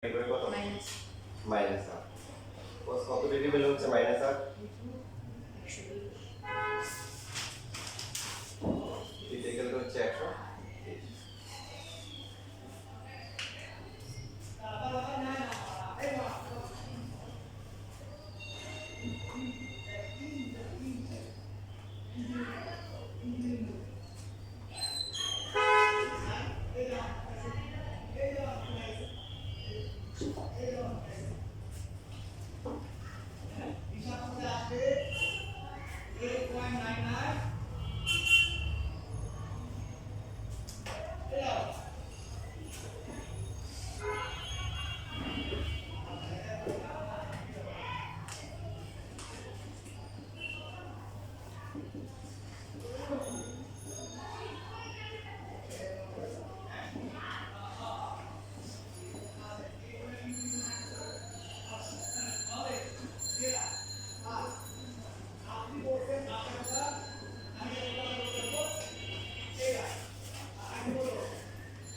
এবারে কত minus minus আর cos কত ডিগ্রি ভ্যালু হচ্ছে মাইনাস আর থিটা ইকুয়াল হচ্ছে 130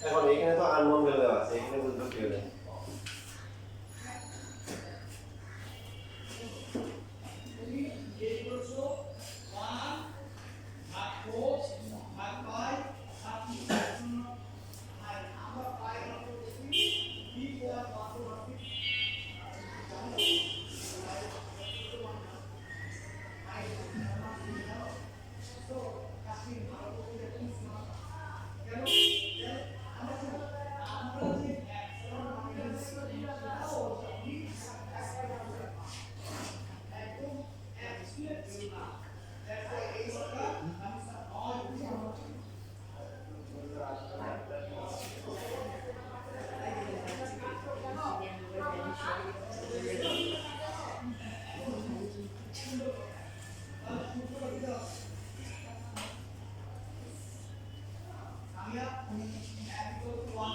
এখন এখানে তো আননোন ভ্যালু দেওয়া আছে এখানে বুঝতে কি হবে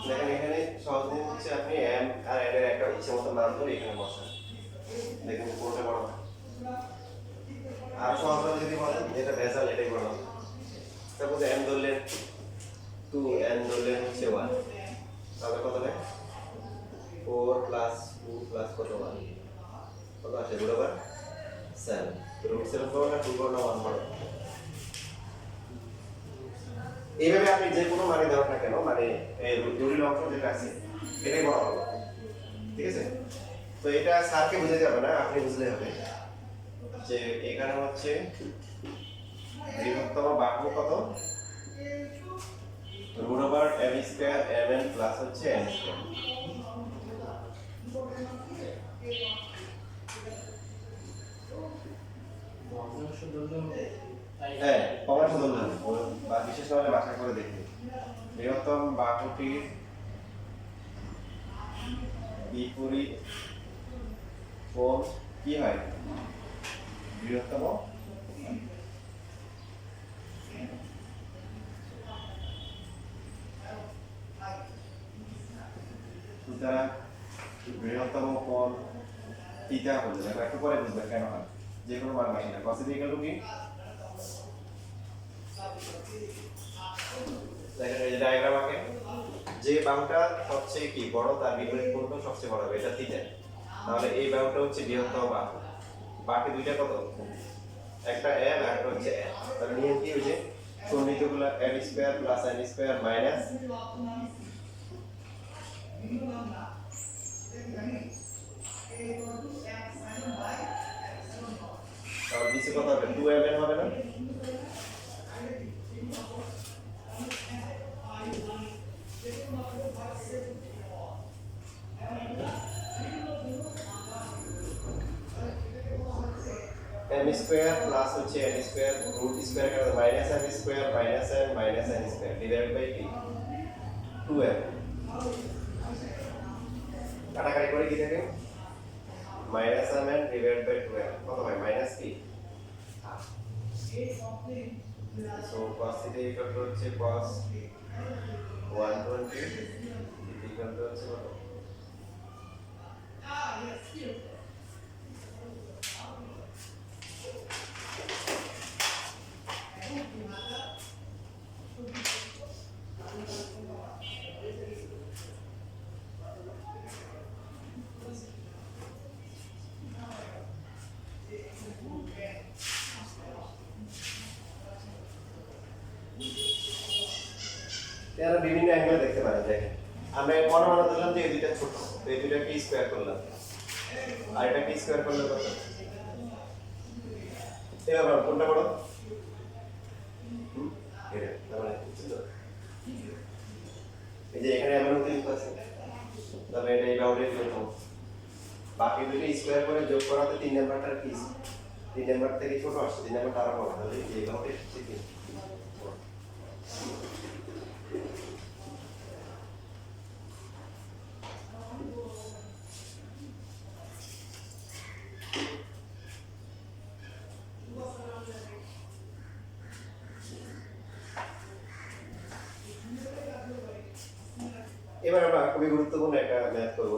দেখেন এখানে সহজ জিনিস হচ্ছে আপনি m আর n এর একটা ইচ্ছে মতো মান ধরে এখানে বসান দেখেন কোনটা বড় আর সহজ ভাবে যদি বলেন যেটা ভেজাল এটাই বড় সাপোজ m ধরলেন 2 n ধরলেন হচ্ছে 1 তাহলে কত হবে 4 প্লাস 2 প্লাস কত 1 কত আসে রুট ওভার 7 রুট 7 বড় না 2 বড় না 1 বড় এইভাবে আপনি যে কোনো মানে দেওয়া না কেন মানে এই জটিল অংশ যেটা আছে এটাই বড় হবে ঠিক আছে তো এটা স্যারকে বুঝে যাবে না আপনি বুঝলে হবে যে এখানে হচ্ছে বৃহত্তম বাহু কত root over m square mn plus হচ্ছে n স্কয়ার হ্যাঁ কমার শুধু না বা বিশেষ করে ভাষা করে দেখি বৃহত্তম বাহুটির বিপরীত কোণ কি হয় বৃহত্তম সুতরাং বৃহত্তম কোণ থিটা হলে দেখো একটু পরে বুঝবে কেন হয় যে কোনো মান বাসি না cos ইকুয়াল টু কি দেখেন এই যে ডায়াগ্রাম আঁকে যে বাহুটা সবচেয়ে কি বড় তার বিপরীত কোণটা সবচেয়ে বড় হবে এটা থিটা তাহলে এই বাহুটা হচ্ছে বৃহত্তম বাহু বাকি দুইটা কত একটা m আর একটা হচ্ছে n তাহলে নিয়ম কি হচ্ছে সন্নিহিতগুলো m square plus n square minus তাহলে নিচে কত হবে 2mn হবে না m স্কয়ার প্লাস হচ্ছে n স্কয়ার রুট স্কয়ার করে minus m square minus n square divided by কি 2m কাটাকাটি করে কি থাকে minus m n divided by 2m কত হয় মাইনাস কি so cos theta equal to হচ্ছে cos 120 ইকুয়াল টু হচ্ছে কত এরা বিভিন্ন অ্যাঙ্গেলে দেখতে পারেন। দেখেন আমরা মনে দিলাম যে এই দুইটা ছোট, তো এই দুইটাকে স্কয়ার করলাম, আর এটাকে স্কয়ার করলে কত? এবার কোনটা বড়? এটা তার মানে এই যে এখানে এমন কিছু আছে, তবে এটা এই বাউন্ডারি দিয়ে তো বাকি দুটো স্কয়ার করে যোগ করাতে 3 নাম্বারটার কি 3 নাম্বার থেকে ছোট আসছে, 3 নাম্বারটা আরো বড়, তাহলে এই বাউন্ডারি হচ্ছে কি এবার আমরা খুবই গুরুত্বপূর্ণ একটা ম্যাথ করব।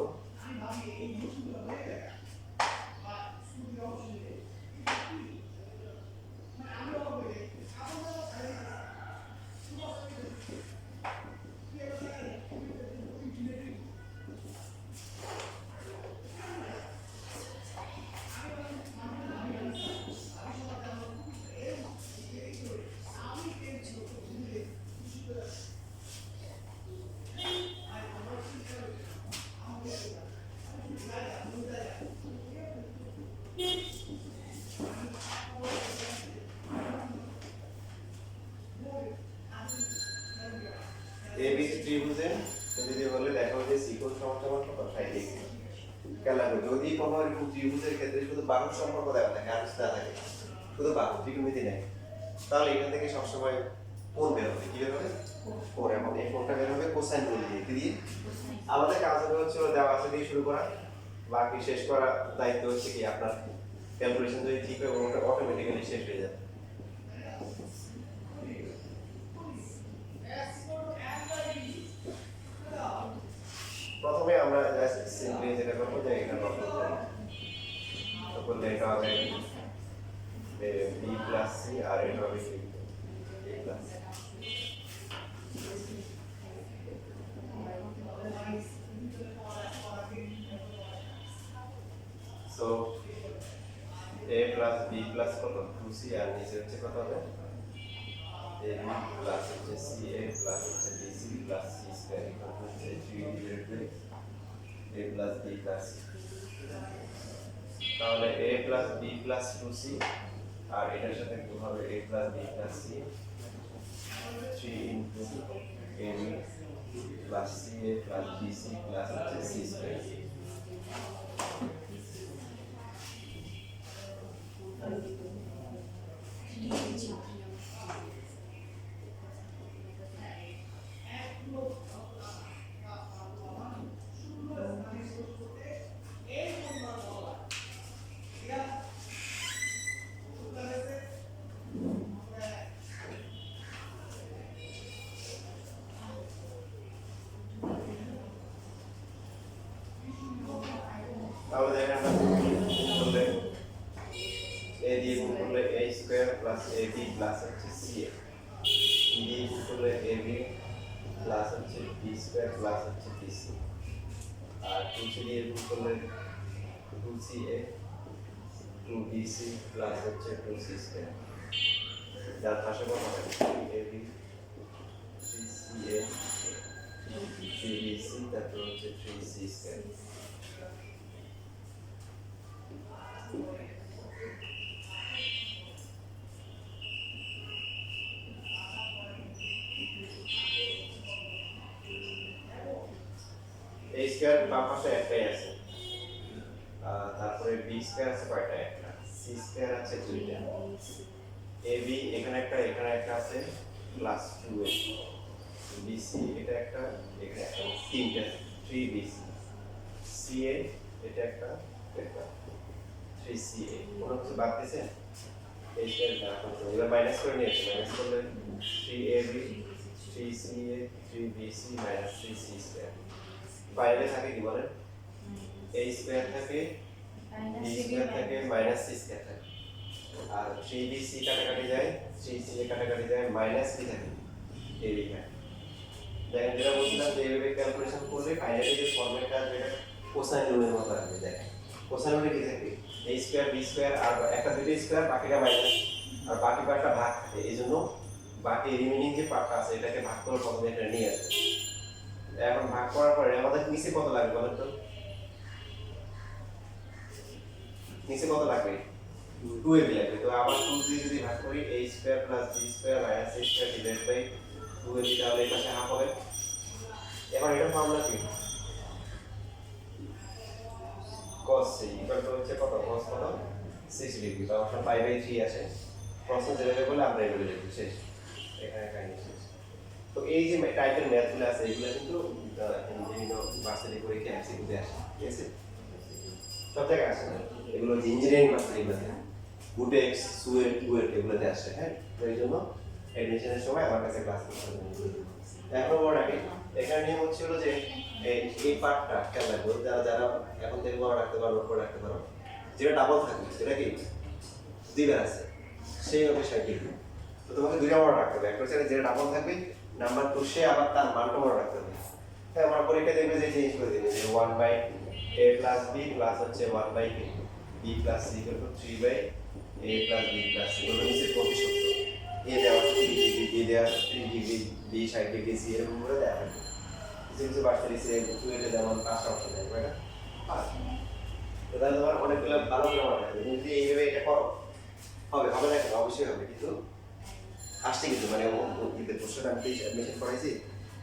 ABC ত্রিভুজে যদি বলে দেখো যে সিকোণ সমান কত 60 ডিগ্রি। খেয়াল রাখবে যদি কোনো এরকম ত্রিভুজের ক্ষেত্রে শুধু বাহুর সম্পর্ক দেওয়া থাকে আর কিছু না থাকে, শুধু বাহু ত্রিকোণমিতি নেই, তাহলে এখান থেকে সবসময় কোণ বের হবে। কি বের হবে? কোণ। এবং এই কোণটা বের হবে কোসাইন রুল দিয়ে। কি দিয়ে? আমাদের কাজ হচ্ছে দেওয়া আছে দিয়ে শুরু করা, বাকি শেষ করা দায়িত্ব হচ্ছে কি আপনার। ক্যালকুলেশন যদি ঠিক হয় ওটা অটোমেটিক্যালি শেষ হয়ে যাবে। প্রথমে আমরা সিম্পলি যেটা করব যে এখানে লক্ষ্য করব, তো করলে এটা হবে b প্লাস c আর এটা হবে c plus. So a plus b plus কত 2c আর নিচে হচ্ছে কত হবে ab প্লাস হচ্ছে ca প্লাস হচ্ছে bc plus c square equal হচ্ছে 3 divided by a plus b plus c। তাহলে a plus b plus 2c আর এটার সাথে গুণ হবে a plus b plus c 3 into ab plus ca plus bc plus হচ্ছে c square. তাহলে দেখেন আমরা করলে a দিয়ে গুণ করলে a square plus ab plus হচ্ছে ca, b দিয়ে গুণ করলে ab প্লাস হচ্ছে b স্কয়ার প্লাস হচ্ছে bc, আর 2c দিয়ে গুণ করলে 2ca 2bc প্লাস হচ্ছে 2c স্কয়ার, যার পাশে কত হবে 3ab 3ca 3bc তারপর হচ্ছে 3c স্কয়ার। a স্কয়ার বাম পাশে একটাই আছে, তারপরে b স্কয়ার আছে কয়টা? একটা। c স্কয়ার আছে দুইটা। ab এখানে একটা আছে প্লাস 2a, bc এটা একটা এখানে একটা, তিনটা 3bc, ca এটা একটা 3ca, কোনো কিছু বাদ দিয়েছে? এই স্কয়ার না করতে এবার মাইনাস করে নিয়েছে, মাইনাস করলে 3ab 3ca 3bc minus 3c square. বাইরে থাকে কি বলেন? a স্কয়ার থাকে, b স্কয়ার থাকে, মাইনাস c স্কয়ার থাকে, আর 3bc কাটাকাটি যায়, 3c কাটাকাটি যায়, মাইনাস কি থাকে a এখানে। দেখেন যেটা বলছিলাম যে এইভাবে ক্যালকুলেশন করলে ফাইনালি যে ফর্মেটটা আসবে এটা কোসাইন রুলের মতো আসবে। দেখেন কোসাইন রুলে কি থাকে a স্কয়ার b স্কয়ার আর একটা দুটো স্কয়ার বাকিটা মাইনাস আর বাকি পার্টটা ভাগ থাকে, এইজন্য বাকি রিমেইনিং যে পার্টটা আছে এটাকে ভাগ করে প্রথমে এটা নিয়ে আসবে। এখন ভাগ করার পরে আমাদের নিচে কত লাগবে বলেন তো? নিচে কত লাগবে? 2ab লাগবে। তো আবার 2 দিয়ে যদি ভাগ করি a square plus b square minus c square divide by 2ab, তাহলে এই পাশে হাফ হবে। এখন এটা ফর্মুলা কি? cos c ইকুয়াল টু হচ্ছে কত? cos কত? 6 ডিগ্রি। তো অপশন 5/3 আসে। প্রশ্ন যেভাবে বলে আমরা এভাবে লিখব, শেষ। এখানে কাহিনী শেষ। তো এই যে টাইপের ম্যাথগুলো আছে এগুলো কিন্তু বিভিন্ন ভার্সিটি পরীক্ষা এমসিকিউতে আসে, ঠিক আছে? সব জায়গায় আসে না, এগুলো যে ইঞ্জিনিয়ারিং ভার্সিটিগুলোতে বুটেক্স সুয়েট কুয়েট এগুলোতে আসে। হ্যাঁ, তো এই জন্য অ্যাডমিশনের সময় আমার কাছে ক্লাস করতে হবে। এখন মনে রাখি এখানে নিয়ম হচ্ছিল যে এই পার্টটা খেয়াল রাখবো, যারা যারা এখন থেকে মনে রাখতে পারো, নোট করে রাখতে পারো, যেটা ডাবল থাকবে সেটা কি দুইবার আছে, সেই হবে 60 ডিগ্রি। তো তোমাকে দুইটা মনে রাখতে হবে, একটা হচ্ছে যেটা ডাবল থাকবে, নাম্বার 2 সে আবার তার মানটা মনে রাখতে হবে। হ্যাঁ, আমার পরীক্ষা দেখবে যে চেঞ্জ করে দিবে যে 1/a প্লাস b প্লাস হচ্ছে 1/b b plus c equal to 3/a plus b plus c এগুলো নিচে প্রতিশব্দ a দেওয়া 30 ডিগ্রি, b দেওয়া 30 ডিগ্রি, b 60 ডিগ্রি, c এরকম করে দেওয়া হবে। কিছু কিছু বার্ষিক সে টুয়েটে যেমন 5টা অপশন দেয়, তাই না? তো তাহলে তোমার অনেকগুলো ভালো করে মনে রাখবে। তুমি যদি এইভাবে এটা করো হবে, হবে না কেন? অবশ্যই হবে, কিন্তু আসছে কিন্তু মানে প্রশ্নটা আমি অ্যাডমিশন করাইছি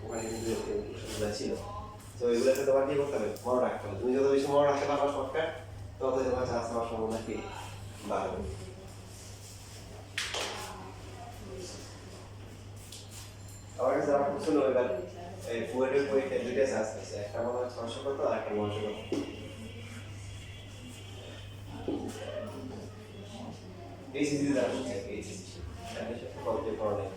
ওখানে কিন্তু প্রশ্নগুলো ছিল। তো এগুলোকে তোমার কি করতে হবে? মনে রাখতে হবে। তুমি যত বেশি মনে রাখতে পারবা শর্টকাট, ততই তোমার চান্স হওয়ার সম্ভাবনা কি বাড়বে। আমার কাছে আমার প্রশ্ন এবার এই ফুয়েটের পরীক্ষা দুইটা চান্স আছে, একটা মনে হয় 600 কত আর একটা 900 কত। এইচএসসি দ্বারা হচ্ছে এইচএসসি এটা সাথে কমপ্লিট করা নেই।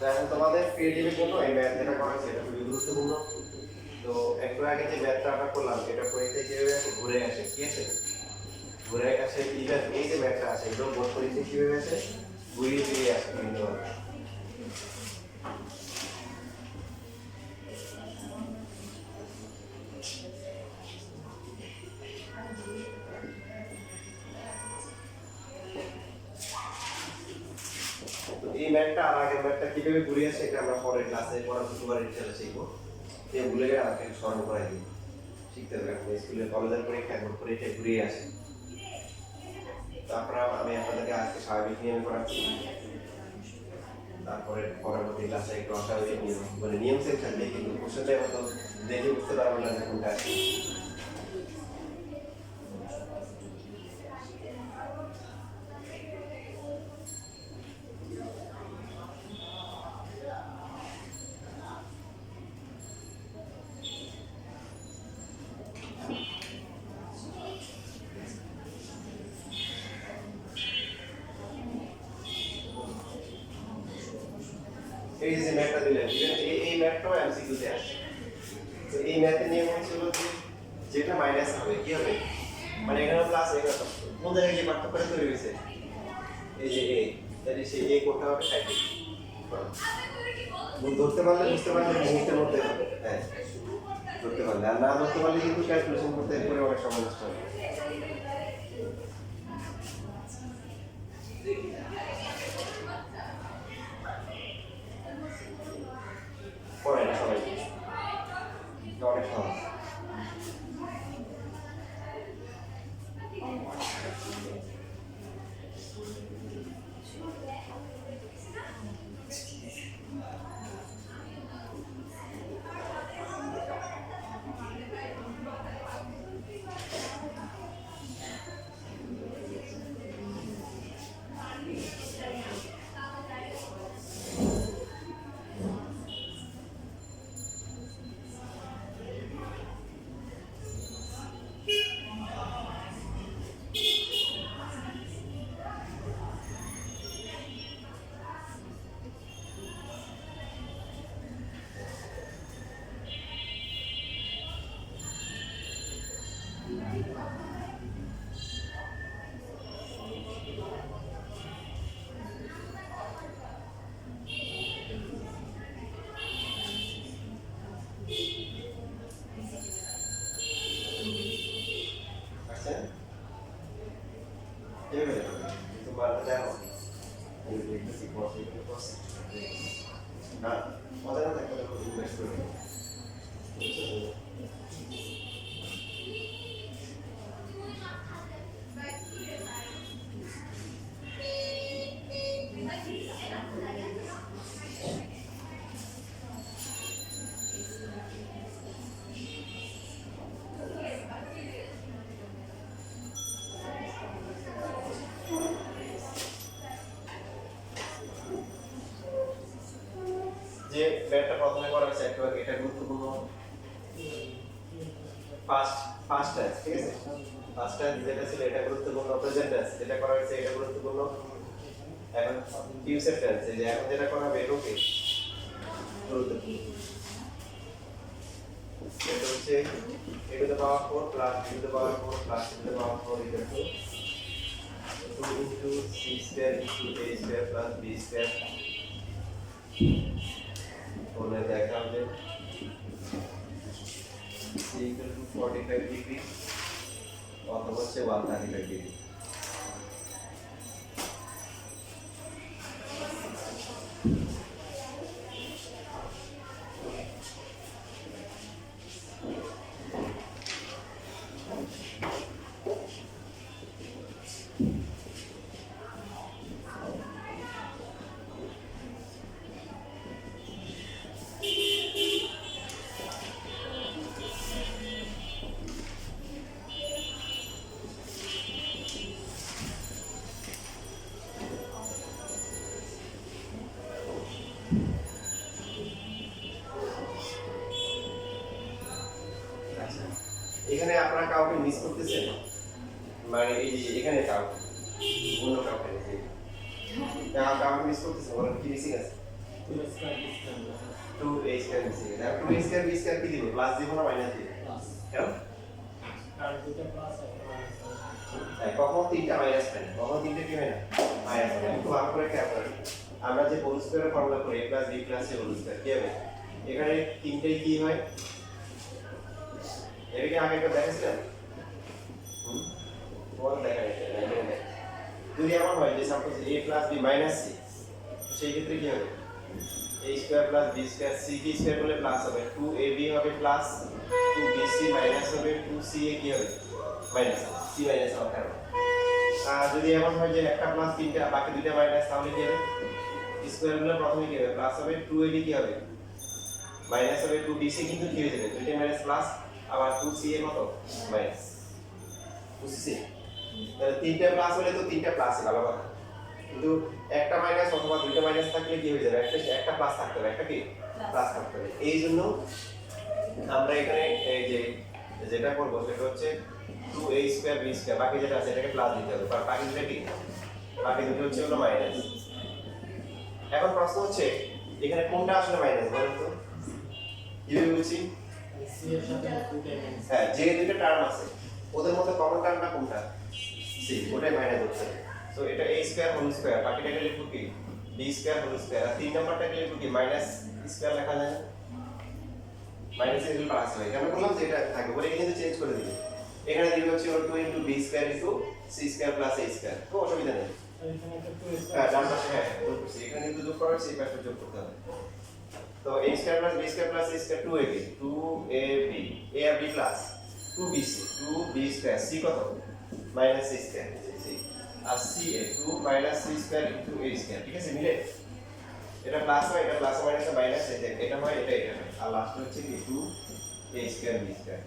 এখন তোমাদের ক্রিয়েটিভের জন্য এই ম্যাথ যেটা করা হয়েছে এটা খুবই গুরুত্বপূর্ণ। তো একটু আগে যে ম্যাথটা আমরা করলাম এটা পরীক্ষায় কিভাবে আসে? ঘুরে আসে, কি আছে? ঘুরে আসে। ইভেন এই যে ম্যাথটা আছে এগুলো বোর্ড পরীক্ষায় কিভাবে আসে? ঘুরিয়ে ফিরিয়ে আসে বিভিন্নভাবে। এই ম্যাথটা আর আগের ম্যাথটা কিভাবে ঘুরে আসে এটা আমরা পরের ক্লাসে পড়াশোনার ইনশাআল্লাহ শিখবো। যে ভুলে গেলে আমাকে স্মরণ করাই দিই, শিখতে হবে। এখন স্কুলে কলেজের পরীক্ষা বোর্ড পরীক্ষায় ঘুরিয়ে আসে। তারপর আমি আপনাদেরকে আজকে স্বাভাবিক নিয়ম করাচ্ছি, তারপরে পরবর্তী ক্লাসে একটু অস্বাভাবিক নিয়ম মানে নিয়ম সেকশন দিয়ে, কিন্তু কোশ্চেনটাই মতো দেখে বুঝতে পারবো না যে কোনটা আছে। এই যে ম্যাথটা দিলেন, এই ম্যাথটাও এমসিকিউতে আসে। তো এই ম্যাথের নিয়ম হচ্ছিল যে যেটা মাইনাস হবে কি হবে, মানে এখানে প্লাস এখানে কোন জায়গায় কি পার্থক্য তৈরি হয়েছে? এই যে এ, তাহলে সেই এ কোনটা হবে? 60 ডিগ্রি। ধরতে পারলে বুঝতে পারলে মুহূর্তের মধ্যে হবে। হ্যাঁ, ধরতে পারলে, আর না ধরতে পারলে কিন্তু ক্যালকুলেশন করতে পরে অনেক সময় নষ্ট হবে। পরে না সবাই, অনেক সহজ। আচ্ছা এভাবে কিন্তু বারটা জানো এই দেখতেছি কস না মজা না থাকলে ইনভেস্ট করে যে ব্যাটটা প্রথমে করা হয়েছে একেবারে এটা গুরুত্বপূর্ণ ফার্স্ট টেন্স ঠিক আছে ফার্স্ট টেন্স যেটা ছিল এটা গুরুত্বপূর্ণ প্রেজেন্ট টেন্স যেটা করা হয়েছে এটা গুরুত্বপূর্ণ এখন ফিউচার টেন্স যে এখন যেটা করা হবে এটাও কি গুরুত্বপূর্ণ এটা হচ্ছে a to the power 4 plus b to the power 4 plus c to the power 4 equal to 2 into c square into a square plus b square বলে দেখাম যে c equal to 45 degree অথবা হচ্ছে 135 ডিগ্রি এখানে আপনারা কাউকে মিস করতেছেন মানে এই যে এখানে কাউকে অন্য কাউকে কাউকে মিস করতেছেন বলেন কি মিসিং আছে 2a স্কয়ার মিসিং আছে 2a স্কয়ার b স্কয়ার কি দিব প্লাস দিব না মাইনাস দিব কেন আর দুটো প্লাস তাই কখন তিনটা মাইনাস হয় না কখন তিনটা কি হয় না মাইনাস হয় একটু ভালো করে খেয়াল করেন আমরা যে হোল স্কয়ারের ফর্মুলা করি a + b + c whole square কি হবে এখানে তিনটাই কি হয় এর কি আগে একবার দেখেছিলেন বল দেখা যায় যদি এমন হয় যে সাপোজ a + b - c সেই ক্ষেত্রে কি হবে a square + b square c কি স্কয়ার বলে প্লাস হবে 2ab হবে প্লাস 2bc মাইনাস হবে 2ca কি হবে মাইনাস c মাইনাস হবে কারণ যদি এমন হয় যে একটা প্লাস তিনটা বাকি দুইটা মাইনাস তাহলে কি হবে স্কয়ার গুলো প্রথমে কি হবে প্লাস হবে 2ab কি হবে মাইনাস হবে 2bc কিন্তু কি হয়ে যাবে দুইটা মাইনাস প্লাস আবার 2ca কত মাইনাস বুঝছিস তাহলে তিনটা প্লাস হলে তো তিনটা প্লাসই ভালো কথা কিন্তু একটা মাইনাস অথবা দুইটা মাইনাস থাকলে কি হয়ে যাবে একটা প্লাস থাকতে হবে একটা কি প্লাস থাকতে হবে এই জন্য আমরা এখানে এই যে যেটা করব সেটা হচ্ছে 2a স্কয়ার b স্কয়ার বাকি যেটা আছে এটাকে প্লাস দিতে হবে আর বাকি দুটো কি বাকি দুটো হচ্ছে হলো মাইনাস এখন প্রশ্ন হচ্ছে এখানে কোনটা আসলে মাইনাস বলেন তো কিভাবে বুঝছি c এর সাথে দুটো মাইনাস হ্যাঁ যে দুটো টার্ম আছে ওদের মধ্যে কমন টার্মটা কোনটা c ওটাই মাইনাস হচ্ছে সো এটা a স্কয়ার হোল স্কয়ার বাকিটাকে লিখব কি b স্কয়ার হোল স্কয়ার আর তিন নাম্বারটাকে লিখব কি মাইনাস স্কয়ার লেখা যায় না মাইনাস এর প্লাস হয় কেন বললাম যে এটা থাকে বলে কিন্তু চেঞ্জ করে দিবে এখানে দিবে হচ্ছে 2 b square c square plus a square তো অসুবিধা নেই এখানে একটা 2 হ্যাঁ ডান পাশে হ্যাঁ যোগ করছি এখানে কিন্তু যোগ করা হচ্ছে এই পাশে যোগ করতে হবে তো a square plus b square plus c square 2ab 2ab a আর b plus 2bc 2b square c কত মাইনাস c স্কয়ার আর c a 2 minus c square into a square ঠিক আছে মিলে এটা প্লাস হয় এটা প্লাস মাইনাস মাইনাস এটা হয় এটা এটা হয় আর লাস্ট হচ্ছে কি 2 a স্কয়ার b স্কয়ার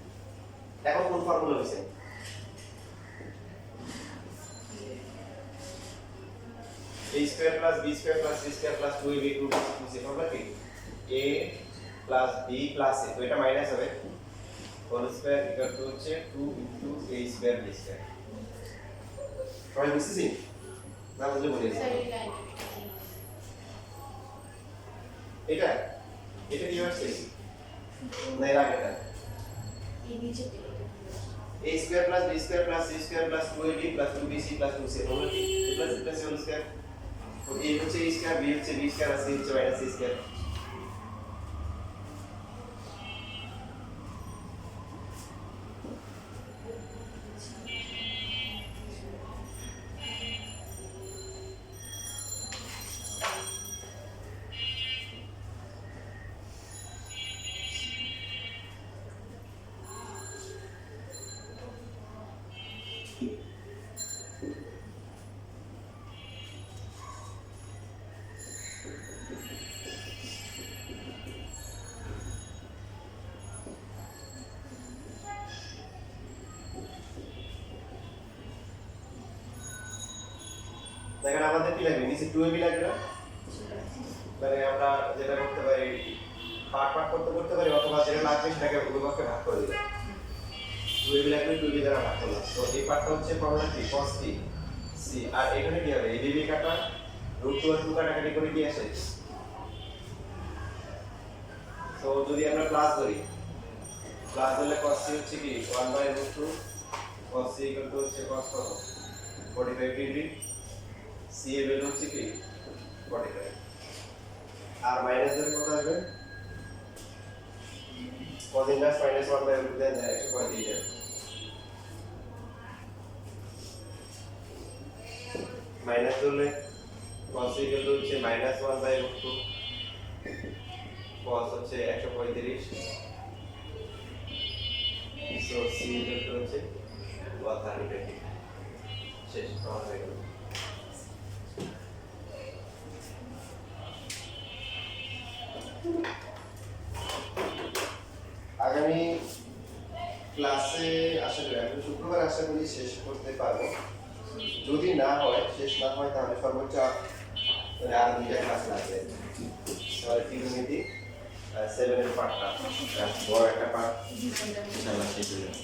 এখন কোন ফর্মুলা হইছে a square plus b square plus c square plus 2ab 2c formula কি a plus b plus c তো এটা মাইনাস হবে হোল স্কয়ার ইকুয়াল টু হচ্ছে 2 into a square b square সবাই বুঝতেছি না বুঝলে বলে দিই এটা এটা কি হচ্ছে না এর আগেটা a square plus b square plus c square plus 2ab plus 2bc plus 2c হলো কি a plus b plus c whole square. তো a হচ্ছে a স্কয়ার, b হচ্ছে b স্কয়ার আর c হচ্ছে মাইনাস c স্কয়ার। দেখেন আমাদের কি লাগবে, নিচে 2ab লাগবে না? মানে আমরা যেটা করতে পারি পার্ট করতে পারি, অথবা যেটা লাগবে সেটাকে উভয়পক্ষে ভাগ করে দিলাম। 2ab লাগবে 2ab দ্বারা ভাগ করলাম। তো এই পার্টটা হচ্ছে ফর্মুলা কি cos t c, আর এখানে কি হবে ab কাটা √2 আর 2 কাটাকাটি করে কি আসে। তো যদি আমরা প্লাস ধরি, প্লাস ধরলে cos c হচ্ছে কি 1/√2, cos c হচ্ছে cos কত 45 ডিগ্রি, c এর ভ্যালু হচ্ছে কি 45, আর মাইনাস ধরে কত আসবে cos ইনভার্স মাইনাস 1/√2 দেন 135 আসবে। মাইনাস ধরলে cos এর ভ্যালু হচ্ছে মাইনাস 1/√2, cos হচ্ছে 135, সো c এর ভ্যালু হচ্ছে 135। শেষ সমাধান হয়ে গেল। আগামী ক্লাসে আশা করি আমি শুক্রবার আশা করি শেষ করতে পারবো। যদি না হয়, শেষ না হয়, তাহলে সর্বোচ্চ মানে আর 2টা ক্লাস লাগবে। তাহলে ত্রিকোণমিতি 7 এর পার্টটা বড় একটা পার্ট ইনশাআল্লাহ শেষ হয়ে যাবে।